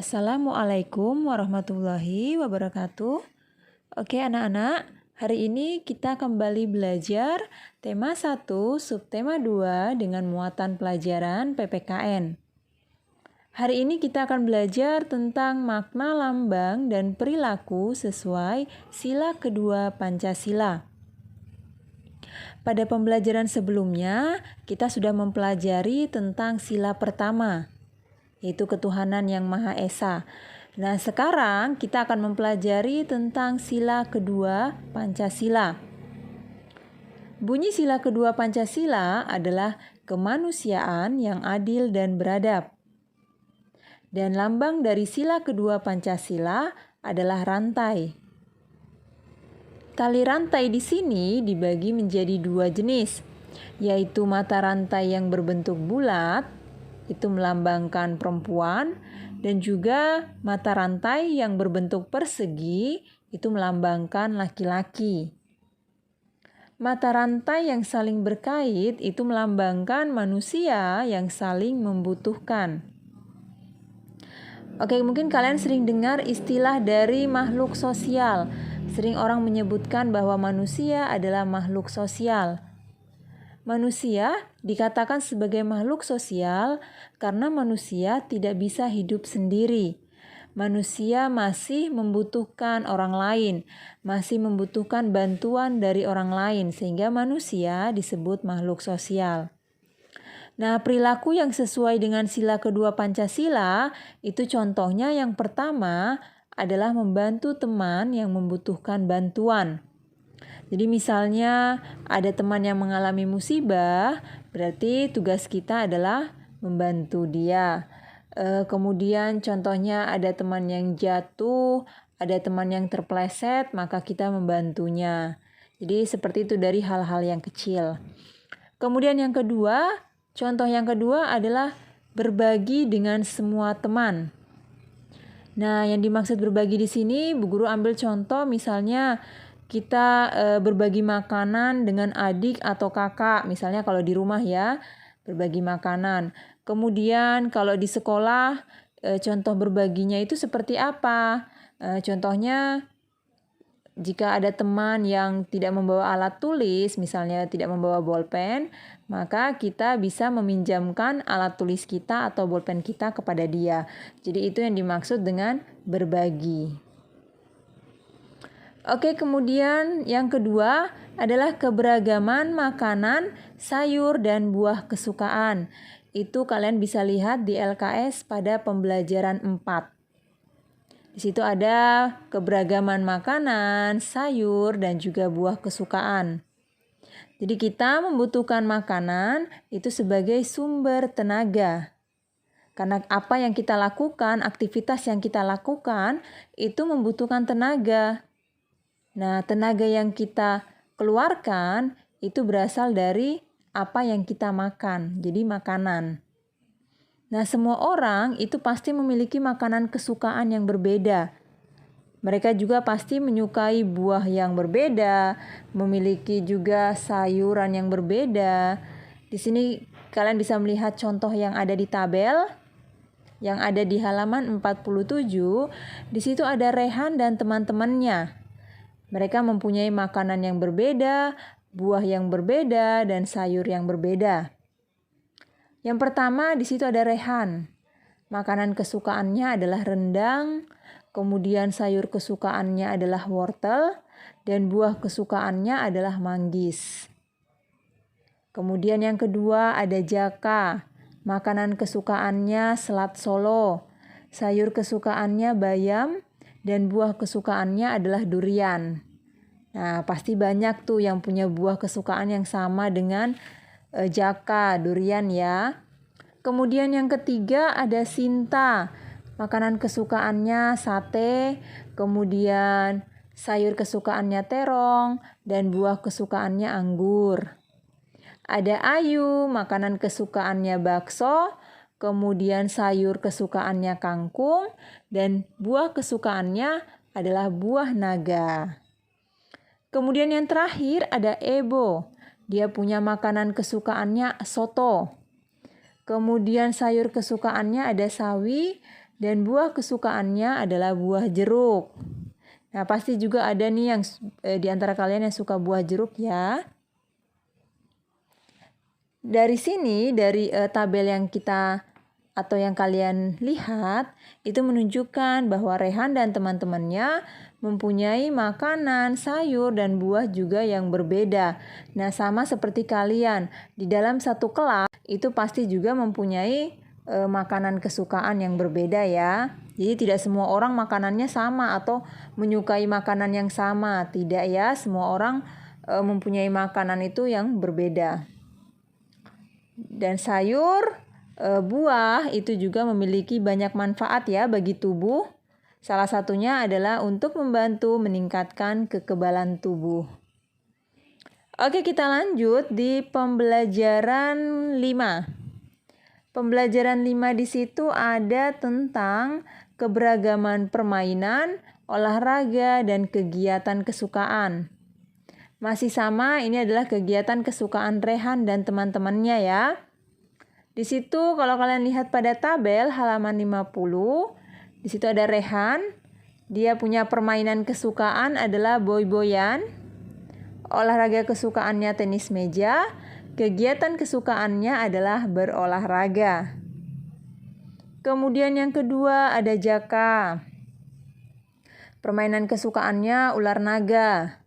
Assalamualaikum warahmatullahi wabarakatuh. Oke anak-anak, hari ini kita kembali belajar tema 1, subtema 2 dengan muatan pelajaran PPKN. Hari ini kita akan belajar tentang makna lambang dan perilaku sesuai sila kedua Pancasila. Pada pembelajaran sebelumnya, kita sudah mempelajari tentang sila pertama, yaitu ketuhanan yang Maha Esa. Nah, sekarang kita akan mempelajari tentang sila kedua Pancasila. Bunyi sila kedua Pancasila adalah kemanusiaan yang adil dan beradab. Dan lambang dari sila kedua Pancasila adalah rantai. Tali rantai di sini dibagi menjadi dua jenis, yaitu mata rantai yang berbentuk bulat, itu melambangkan perempuan, dan juga mata rantai yang berbentuk persegi, itu melambangkan laki-laki. Mata rantai yang saling berkait itu melambangkan manusia yang saling membutuhkan. Oke, mungkin kalian sering dengar istilah dari makhluk sosial. Sering orang menyebutkan bahwa manusia adalah makhluk sosial. Manusia dikatakan sebagai makhluk sosial karena manusia tidak bisa hidup sendiri. Manusia masih membutuhkan orang lain, masih membutuhkan bantuan dari orang lain, sehingga manusia disebut makhluk sosial. Nah, perilaku yang sesuai dengan sila kedua Pancasila itu contohnya yang pertama adalah membantu teman yang membutuhkan bantuan. Jadi misalnya ada teman yang mengalami musibah, berarti tugas kita adalah membantu dia. Kemudian contohnya ada teman yang jatuh, ada teman yang terpleset, maka kita membantunya. Jadi seperti itu dari hal-hal yang kecil. Kemudian yang kedua, contoh yang kedua adalah berbagi dengan semua teman. Nah, yang dimaksud berbagi di sini, Bu Guru ambil contoh misalnya kita berbagi makanan dengan adik atau kakak, misalnya kalau di rumah ya, berbagi makanan. Kemudian kalau di sekolah, contoh berbaginya itu seperti apa? Contohnya, jika ada teman yang tidak membawa alat tulis, misalnya tidak membawa bolpen, maka kita bisa meminjamkan alat tulis kita atau bolpen kita kepada dia. Jadi itu yang dimaksud dengan berbagi. Oke, kemudian yang kedua adalah keberagaman makanan, sayur, dan buah kesukaan. Itu kalian bisa lihat di LKS pada pembelajaran 4. Di situ ada keberagaman makanan, sayur, dan juga buah kesukaan. Jadi kita membutuhkan makanan itu sebagai sumber tenaga. Karena apa yang kita lakukan, aktivitas yang kita lakukan itu membutuhkan tenaga. Nah, tenaga yang kita keluarkan itu berasal dari apa yang kita makan, jadi makanan. Nah, semua orang itu pasti memiliki makanan kesukaan yang berbeda. Mereka juga pasti menyukai buah yang berbeda, memiliki juga sayuran yang berbeda. Di sini kalian bisa melihat contoh yang ada di tabel, yang ada di halaman 47. Di situ ada Rehan dan teman-temannya. Mereka mempunyai makanan yang berbeda, buah yang berbeda, dan sayur yang berbeda. Yang pertama di situ ada Rehan. Makanan kesukaannya adalah rendang, kemudian sayur kesukaannya adalah wortel, dan buah kesukaannya adalah manggis. Kemudian yang kedua ada Jaka. Makanan kesukaannya selat Solo, sayur kesukaannya bayam, dan buah kesukaannya adalah durian. Nah, pasti banyak tuh yang punya buah kesukaan yang sama dengan Jaka, durian ya. Kemudian yang ketiga ada Sinta. Makanan kesukaannya sate, kemudian sayur kesukaannya terong, dan buah kesukaannya anggur. Ada Ayu, makanan kesukaannya bakso, kemudian sayur kesukaannya kangkung, dan buah kesukaannya adalah buah naga. Kemudian yang terakhir ada Ebo. Dia punya makanan kesukaannya soto. Kemudian sayur kesukaannya ada sawi, Dan buah kesukaannya adalah buah jeruk. Nah, pasti juga ada nih yang di antara kalian yang suka buah jeruk ya. Dari sini, dari tabel yang kita atau yang kalian lihat, itu menunjukkan bahwa Rehan dan teman-temannya mempunyai makanan, sayur, dan buah juga yang berbeda. Nah, sama seperti kalian, di dalam satu kelas itu pasti juga mempunyai makanan kesukaan yang berbeda ya. Jadi tidak semua orang makanannya sama atau menyukai makanan yang sama. Tidak ya, semua orang mempunyai makanan itu yang berbeda. Dan sayur, buah itu juga memiliki banyak manfaat ya bagi tubuh. Salah satunya adalah untuk membantu meningkatkan kekebalan tubuh. Oke, kita lanjut di pembelajaran 5. Pembelajaran 5 di situ ada tentang keberagaman permainan, olahraga, dan kegiatan kesukaan. Masih sama, ini adalah kegiatan kesukaan Rehan dan teman-temannya ya. Di situ kalau kalian lihat pada tabel halaman 50, di situ ada Rehan. Dia punya permainan kesukaan adalah boy-boyan. Olahraga kesukaannya tenis meja. Kegiatan kesukaannya adalah berolahraga. Kemudian yang kedua ada Jaka. Permainan kesukaannya ular naga.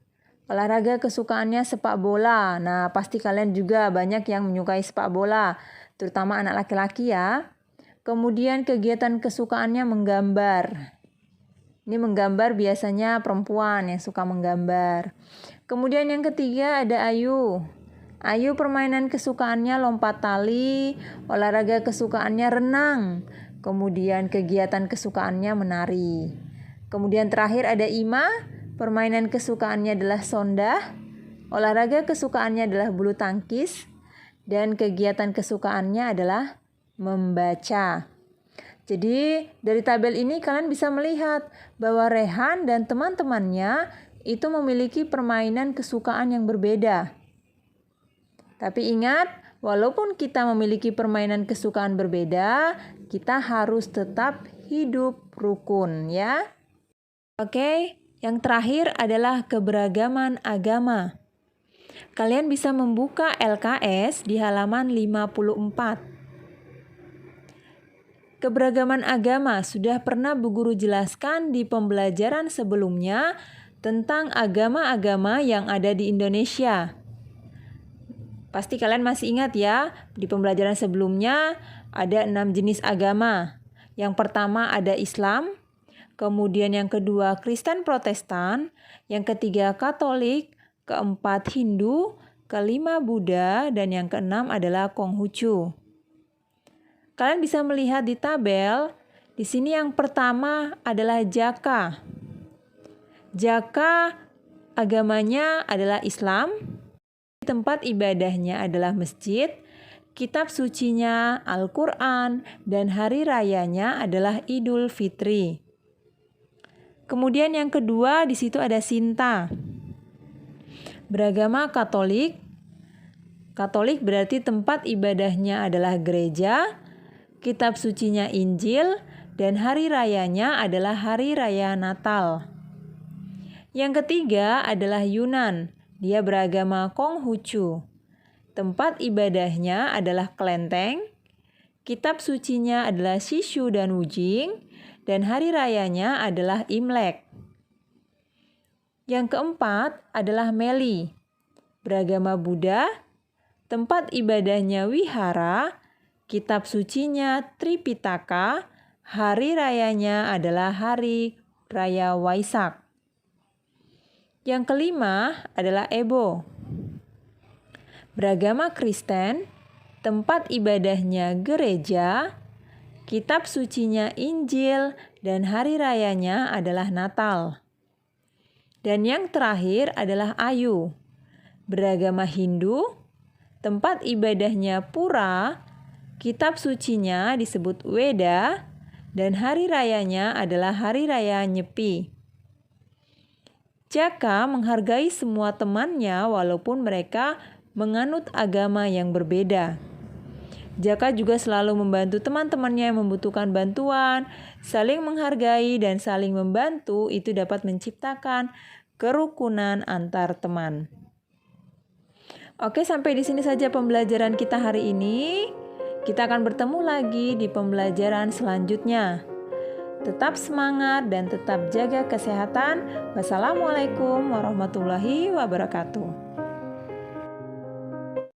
Olahraga kesukaannya sepak bola. Nah, pasti kalian juga banyak yang menyukai sepak bola, terutama anak laki-laki ya. Kemudian kegiatan kesukaannya menggambar. Ini menggambar biasanya perempuan yang suka menggambar. Kemudian yang ketiga ada Ayu. Ayu permainan kesukaannya lompat tali, olahraga kesukaannya renang. Kemudian kegiatan kesukaannya menari. Kemudian terakhir ada Ima. Permainan kesukaannya adalah sondah, olahraga kesukaannya adalah bulu tangkis, dan kegiatan kesukaannya adalah membaca. Jadi dari tabel ini kalian bisa melihat bahwa Rehan dan teman-temannya itu memiliki permainan kesukaan yang berbeda. Tapi ingat, walaupun kita memiliki permainan kesukaan berbeda, kita harus tetap hidup rukun ya. Oke. Yang terakhir adalah keberagaman agama. Kalian bisa membuka LKS di halaman 54. Keberagaman agama sudah pernah Bu Guru jelaskan di pembelajaran sebelumnya tentang agama-agama yang ada di Indonesia. Pasti kalian masih ingat ya, di pembelajaran sebelumnya ada 6 jenis agama. Yang pertama ada Islam. Kemudian yang kedua Kristen Protestan, yang ketiga Katolik, keempat Hindu, kelima Buddha, dan yang keenam adalah Konghucu. Kalian bisa melihat di tabel, di sini yang pertama adalah Jaka. Jaka agamanya adalah Islam, tempat ibadahnya adalah masjid, kitab sucinya Al-Quran, dan hari rayanya adalah Idul Fitri. Kemudian yang kedua di situ ada Sinta. Beragama Katolik. Katolik berarti tempat ibadahnya adalah gereja, kitab sucinya Injil, dan hari rayanya adalah hari raya Natal. Yang ketiga adalah Yunan. Dia beragama Konghucu. Tempat ibadahnya adalah kelenteng, kitab sucinya adalah Sishu dan Wujing, dan hari rayanya adalah Imlek. Yang keempat adalah Meli. Beragama Buddha, tempat ibadahnya Wihara, kitab sucinya Tripitaka, hari rayanya adalah hari raya Waisak. Yang kelima adalah Ebo. Beragama Kristen, tempat ibadahnya gereja, kitab sucinya Injil, dan hari rayanya adalah Natal. Dan yang terakhir adalah Ayu. Beragama Hindu, tempat ibadahnya Pura, kitab sucinya disebut Weda, dan hari rayanya adalah hari raya Nyepi. Jaka menghargai semua temannya walaupun mereka menganut agama yang berbeda. Jaka juga selalu membantu teman-temannya yang membutuhkan bantuan. Saling menghargai dan saling membantu itu dapat menciptakan kerukunan antar teman. Oke, sampai di sini saja pembelajaran kita hari ini. Kita akan bertemu lagi di pembelajaran selanjutnya. Tetap semangat dan tetap jaga kesehatan. Wassalamualaikum warahmatullahi wabarakatuh.